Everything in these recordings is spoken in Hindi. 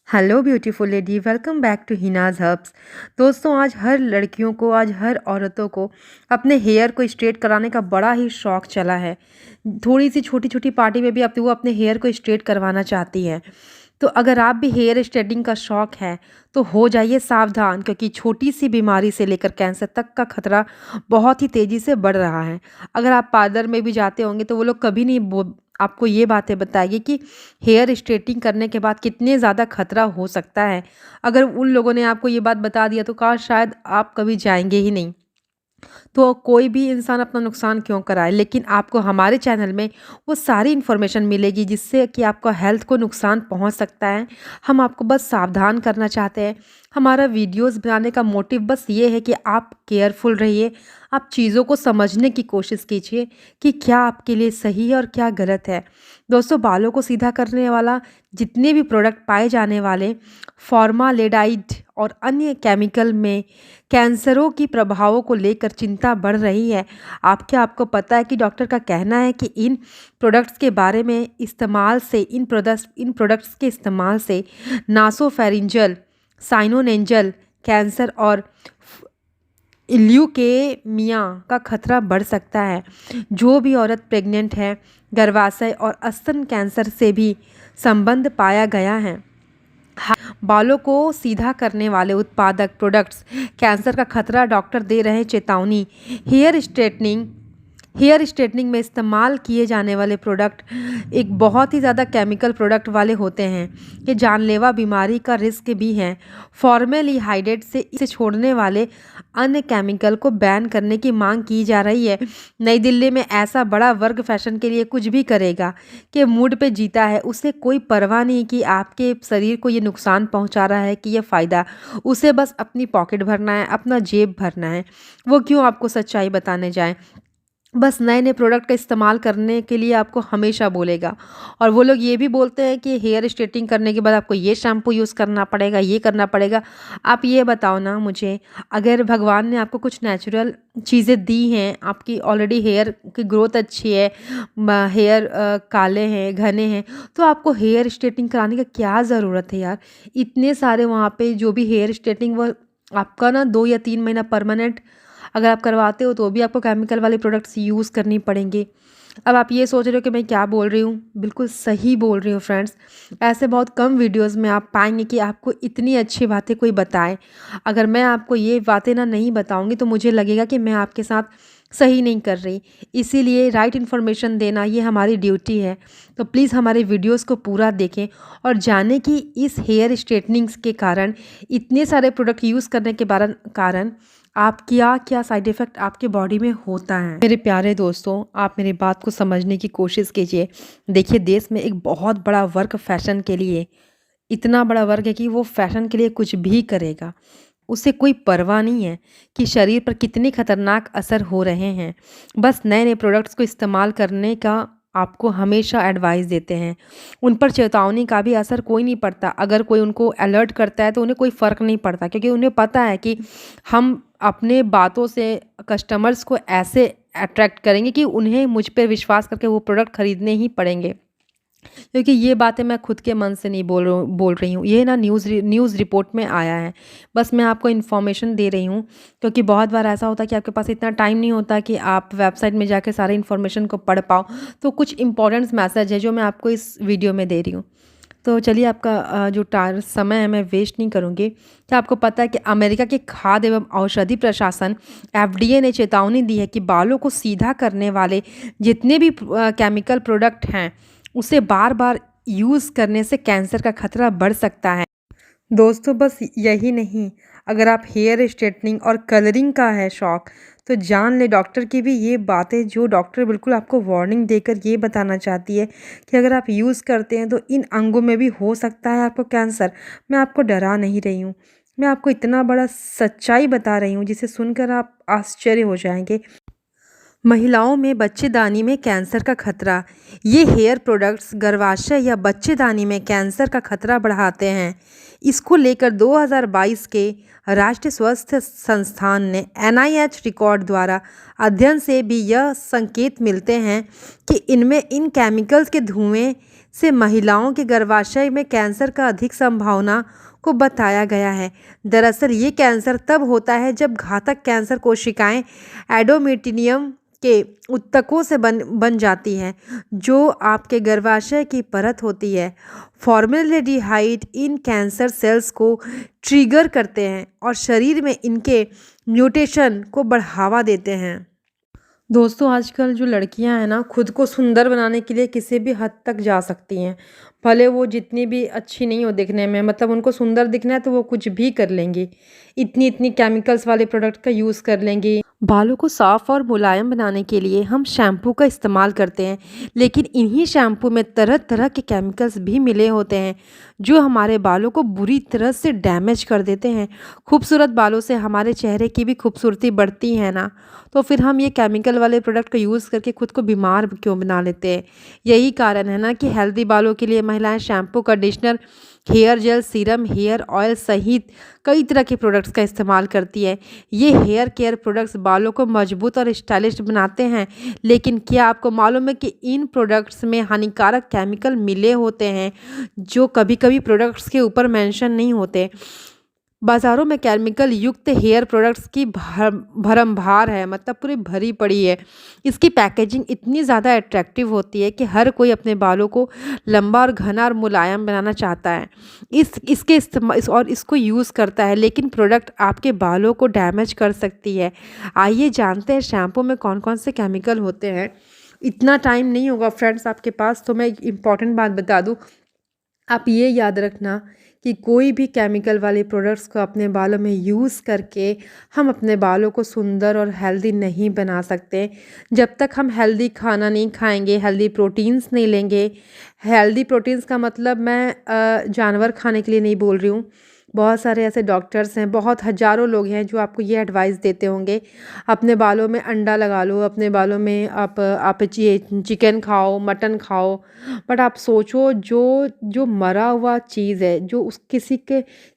Hello beautiful lady, welcome back to Hina's herbs. दोस्तों, आज हर लड़कियों को, आज हर औरतों को अपने हेयर को स्ट्रेट कराने का बड़ा ही शौक चला है। थोड़ी सी छोटी छोटी पार्टी में भी अब वो अपने हेयर को स्ट्रेट करवाना चाहती हैं। तो अगर आप भी हेयर स्ट्रेटिंग का शौक है तो हो जाइए सावधान, क्योंकि छोटी सी बीमारी से लेकर कैंसर तक का खतरा बहुत ही तेज़ी से बढ़ रहा है। अगर आप पार्लर में भी जाते होंगे तो वो लोग कभी नहीं आपको ये बातें बताएगी कि हेयर स्ट्रेटिंग करने के बाद कितने ज़्यादा खतरा हो सकता है। अगर उन लोगों ने आपको ये बात बता दिया तो शायद आप कभी जाएंगे ही नहीं। तो कोई भी इंसान अपना नुकसान क्यों कराए, लेकिन आपको हमारे चैनल में वो सारी इन्फॉर्मेशन मिलेगी जिससे कि आपका हेल्थ को नुकसान पहुंच सकता है। हम आपको बस सावधान करना चाहते हैं। हमारा वीडियोस बनाने का मोटिव बस ये है कि आप केयरफुल रहिए, आप चीज़ों को समझने की कोशिश कीजिए कि क्या आपके लिए सही है और क्या गलत है। दोस्तों, बालों को सीधा करने वाला जितने भी प्रोडक्ट पाए जाने वाले फॉर्मालेडाइड और अन्य केमिकल में कैंसरों की प्रभावों को लेकर चिंता बढ़ रही है। आपको पता है कि डॉक्टर का कहना है कि इन प्रोडक्ट्स के बारे में इस्तेमाल से इन प्रोडक्ट्स के इस्तेमाल से नासोफेरिंजल, साइनोनेंजल कैंसर और ल्यूकेमिया का खतरा बढ़ सकता है। जो भी औरत प्रेग्नेंट है, गर्भाशय और स्तन कैंसर से भी संबंध पाया गया है। बालों को सीधा करने वाले उत्पादक प्रोडक्ट्स कैंसर का खतरा डॉक्टर दे रहे चेतावनी। हेयर स्ट्रेटनिंग में इस्तेमाल किए जाने वाले प्रोडक्ट एक बहुत ही ज़्यादा केमिकल प्रोडक्ट वाले होते हैं। ये जानलेवा बीमारी का रिस्क भी है। फॉर्मेलिहाइडेट से इसे छोड़ने वाले अन्य केमिकल को बैन करने की मांग की जा रही है। नई दिल्ली में ऐसा बड़ा वर्ग फैशन के लिए कुछ भी करेगा कि मूड पे जीता है। उसे कोई परवाह नहीं कि आपके शरीर को ये नुकसान पहुंचा रहा है कि ये फ़ायदा। उसे बस अपनी पॉकेट भरना है, अपना जेब भरना है। वो क्यों आपको सच्चाई बताने जाए। बस नए नए प्रोडक्ट का इस्तेमाल करने के लिए आपको हमेशा बोलेगा। और वो लोग ये भी बोलते हैं कि हेयर स्ट्रेटिंग करने के बाद आपको ये शैम्पू यूज़ करना पड़ेगा, ये करना पड़ेगा। आप ये बताओ ना मुझे, अगर भगवान ने आपको कुछ नेचुरल चीज़ें दी हैं, आपकी ऑलरेडी हेयर की ग्रोथ अच्छी है, हेयर काले हैं, घने हैं, तो आपको हेयर स्ट्रेटिंग कराने का क्या ज़रूरत है यार। इतने सारे वहाँ पे जो भी हेयर स्ट्रेटिंग वो आपका ना 2 या 3 महीना परमानेंट अगर आप करवाते हो तो भी आपको केमिकल वाले प्रोडक्ट्स यूज़ करनी पड़ेंगे। अब आप ये सोच रहे हो कि मैं क्या बोल रही हूँ, बिल्कुल सही बोल रही हूँ फ्रेंड्स। ऐसे बहुत कम वीडियोस में आप पाएंगे कि आपको इतनी अच्छी बातें कोई बताए। अगर मैं आपको ये बातें ना नहीं बताऊँगी तो मुझे लगेगा कि मैं आपके साथ सही नहीं कर रही। इसीलिए राइट इन्फॉर्मेशन देना ये हमारी ड्यूटी है। तो प्लीज़ हमारे वीडियोस को पूरा देखें और जानें कि इस हेयर स्ट्रेटनिंग्स के कारण, इतने सारे प्रोडक्ट यूज़ करने के कारण आप क्या क्या साइड इफ़ेक्ट आपके बॉडी में होता है। मेरे प्यारे दोस्तों, आप मेरी बात को समझने की कोशिश कीजिए। देखिए, देश में एक बहुत बड़ा वर्ग फैशन के लिए, इतना बड़ा वर्ग है कि वो फैशन के लिए कुछ भी करेगा। उसे कोई परवाह नहीं है कि शरीर पर कितने खतरनाक असर हो रहे हैं। बस नए नए प्रोडक्ट्स को इस्तेमाल करने का आपको हमेशा एडवाइस देते हैं। उन पर चेतावनी का भी असर कोई नहीं पड़ता। अगर कोई उनको अलर्ट करता है तो उन्हें कोई फ़र्क नहीं पड़ता, क्योंकि उन्हें पता है कि हम अपने बातों से कस्टमर्स को ऐसे अट्रैक्ट करेंगे कि उन्हें मुझ पर विश्वास करके वो प्रोडक्ट खरीदने ही पड़ेंगे। क्योंकि ये बातें मैं खुद के मन से नहीं बोल रही हूँ, ये ना न्यूज़ रिपोर्ट में आया है। बस मैं आपको इन्फॉर्मेशन दे रही हूँ, क्योंकि बहुत बार ऐसा होता है कि आपके पास इतना टाइम नहीं होता कि आप वेबसाइट में जाके सारे इन्फॉर्मेशन को पढ़ पाओ। तो कुछ इंपॉर्टेंट मैसेज है जो मैं आपको इस वीडियो में दे रही हूँ। तो चलिए, आपका जो समय है मैं वेस्ट नहीं करूँगी। क्या आपको पता है कि अमेरिका के खाद्य एवं औषधि प्रशासन FDA ने चेतावनी दी है कि बालों को सीधा करने वाले जितने भी केमिकल प्रोडक्ट हैं उसे बार बार यूज़ करने से कैंसर का खतरा बढ़ सकता है। दोस्तों, बस यही नहीं, अगर आप हेयर स्ट्रेटनिंग और कलरिंग का है शौक तो जान ले डॉक्टर की भी ये बातें, जो डॉक्टर बिल्कुल आपको वार्निंग देकर ये बताना चाहती है कि अगर आप यूज़ करते हैं तो इन अंगों में भी हो सकता है आपको कैंसर। मैं आपको डरा नहीं रही हूँ, मैं आपको इतना बड़ा सच्चाई बता रही हूँ जिसे सुनकर आप आश्चर्य हो जाएंगे। महिलाओं में बच्चेदानी में कैंसर का खतरा। ये हेयर प्रोडक्ट्स गर्भाशय या बच्चेदानी में कैंसर का खतरा बढ़ाते हैं। इसको लेकर 2022 के राष्ट्रीय स्वास्थ्य संस्थान ने NIH रिकॉर्ड द्वारा अध्ययन से भी यह संकेत मिलते हैं कि इनमें इन केमिकल्स के धुएं से महिलाओं के गर्भाशय में कैंसर का अधिक संभावना को बताया गया है। दरअसल ये कैंसर तब होता है जब घातक कैंसर कोशिकाएं एडोमेटिनियम के ऊतकों से बन जाती हैं, जो आपके गर्भाशय की परत होती है। फॉर्मेल्डिहाइड इन कैंसर सेल्स को ट्रिगर करते हैं और शरीर में इनके म्यूटेशन को बढ़ावा देते हैं। दोस्तों, आजकल जो लड़कियां हैं ना, खुद को सुंदर बनाने के लिए किसी भी हद तक जा सकती हैं। भले वो जितनी भी अच्छी नहीं हो दिखने में, मतलब उनको सुंदर दिखना है तो वो कुछ भी कर लेंगी। इतनी इतनी केमिकल्स वाले प्रोडक्ट का यूज़ कर लेंगी। बालों को साफ और मुलायम बनाने के लिए हम शैम्पू का इस्तेमाल करते हैं, लेकिन इन्हीं शैम्पू में तरह तरह के केमिकल्स भी मिले होते हैं जो हमारे बालों को बुरी तरह से डैमेज कर देते हैं। खूबसूरत बालों से हमारे चेहरे की भी खूबसूरती बढ़ती है ना, तो फिर हम ये केमिकल वाले प्रोडक्ट का यूज़ करके खुद को बीमार क्यों बना लेते हैं। यही कारण है ना कि हेल्दी बालों के लिए महिलाएं shampoo, conditioner, hair gel, serum, hair oil सहित कई तरह के प्रोडक्ट्स का इस्तेमाल करती है। ये हेयर केयर प्रोडक्ट्स बालों को मजबूत और स्टाइलिश बनाते हैं, लेकिन क्या आपको मालूम है कि इन प्रोडक्ट्स में हानिकारक केमिकल मिले होते हैं जो कभी कभी प्रोडक्ट्स के ऊपर मेंशन नहीं होते। बाज़ारों में केमिकल युक्त हेयर प्रोडक्ट्स की भरमभार है, मतलब पूरी भरी पड़ी है। इसकी पैकेजिंग इतनी ज़्यादा अट्रैक्टिव होती है कि हर कोई अपने बालों को लंबा और घना और मुलायम बनाना चाहता है। और इसको यूज़ करता है, लेकिन प्रोडक्ट आपके बालों को डैमेज कर सकती है। आइए जानते हैं शैम्पू में कौन कौन से केमिकल होते हैं। इतना टाइम नहीं होगा फ्रेंड्स आपके पास, तो मैं एक इम्पॉर्टेंट बात बता दूँ। आप ये याद रखना कि कोई भी केमिकल वाले प्रोडक्ट्स को अपने बालों में यूज़ करके हम अपने बालों को सुंदर और हेल्दी नहीं बना सकते। जब तक हम हेल्दी खाना नहीं खाएंगे, हेल्दी प्रोटीन्स नहीं लेंगे। हेल्दी प्रोटीन्स का मतलब मैं जानवर खाने के लिए नहीं बोल रही हूँ। बहुत सारे ऐसे डॉक्टर्स हैं, बहुत हज़ारों लोग हैं जो आपको ये एडवाइस देते होंगे, अपने बालों में अंडा लगा लो, अपने बालों में आप चिकन खाओ, मटन खाओ। बट आप सोचो, जो जो मरा हुआ चीज़ है, जो उस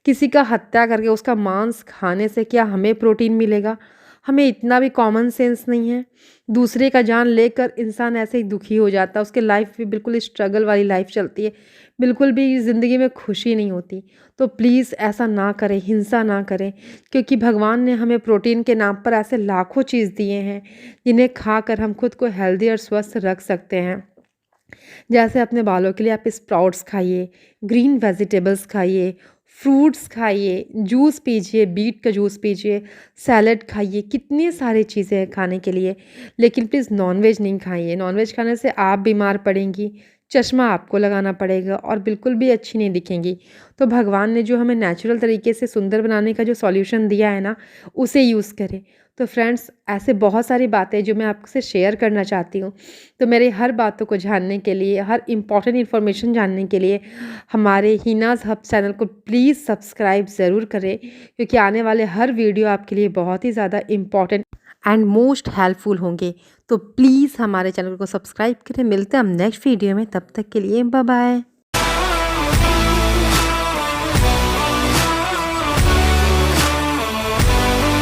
किसी का हत्या करके उसका मांस खाने से क्या हमें प्रोटीन मिलेगा? हमें इतना भी कॉमन सेंस नहीं है। दूसरे का जान लेकर इंसान ऐसे ही दुखी हो जाता है, उसके लाइफ भी बिल्कुल स्ट्रगल वाली लाइफ चलती है, बिल्कुल भी ज़िंदगी में खुशी नहीं होती। तो प्लीज़ ऐसा ना करें, हिंसा ना करें, क्योंकि भगवान ने हमें प्रोटीन के नाम पर ऐसे लाखों चीज़ दिए हैं जिन्हें खाकर हम खुद को हेल्दी और स्वस्थ रख सकते हैं। जैसे अपने बालों के लिए आप स्प्राउट्स खाइए, ग्रीन वेजिटेबल्स खाइए, फ्रूट्स खाइए, जूस पीजिए, बीट का जूस पीजिए, सैलड खाइए, कितनी सारी चीज़ें हैं खाने के लिए। लेकिन प्लीज़ नॉनवेज नहीं खाइए। नॉनवेज खाने से आप बीमार पड़ेंगी, चश्मा आपको लगाना पड़ेगा और बिल्कुल भी अच्छी नहीं दिखेंगी। तो भगवान ने जो हमें नेचुरल तरीके से सुंदर बनाने का जो सॉल्यूशन दिया है ना, उसे यूज़ करें। तो फ्रेंड्स, ऐसे बहुत सारी बातें जो मैं आपसे शेयर करना चाहती हूँ। तो मेरे हर बातों को जानने के लिए, हर इम्पॉर्टेंट इन्फॉर्मेशन जानने के लिए हमारे हिनाज़ हब चैनल को प्लीज़ सब्सक्राइब ज़रूर करें, क्योंकि आने वाले हर वीडियो आपके लिए बहुत ही ज़्यादा इम्पॉर्टेंट एंड मोस्ट हेल्पफुल होंगे। तो प्लीज़ हमारे चैनल को सब्सक्राइब करें। मिलते हैं हम नेक्स्ट वीडियो में, तब तक के लिए बाय बाय।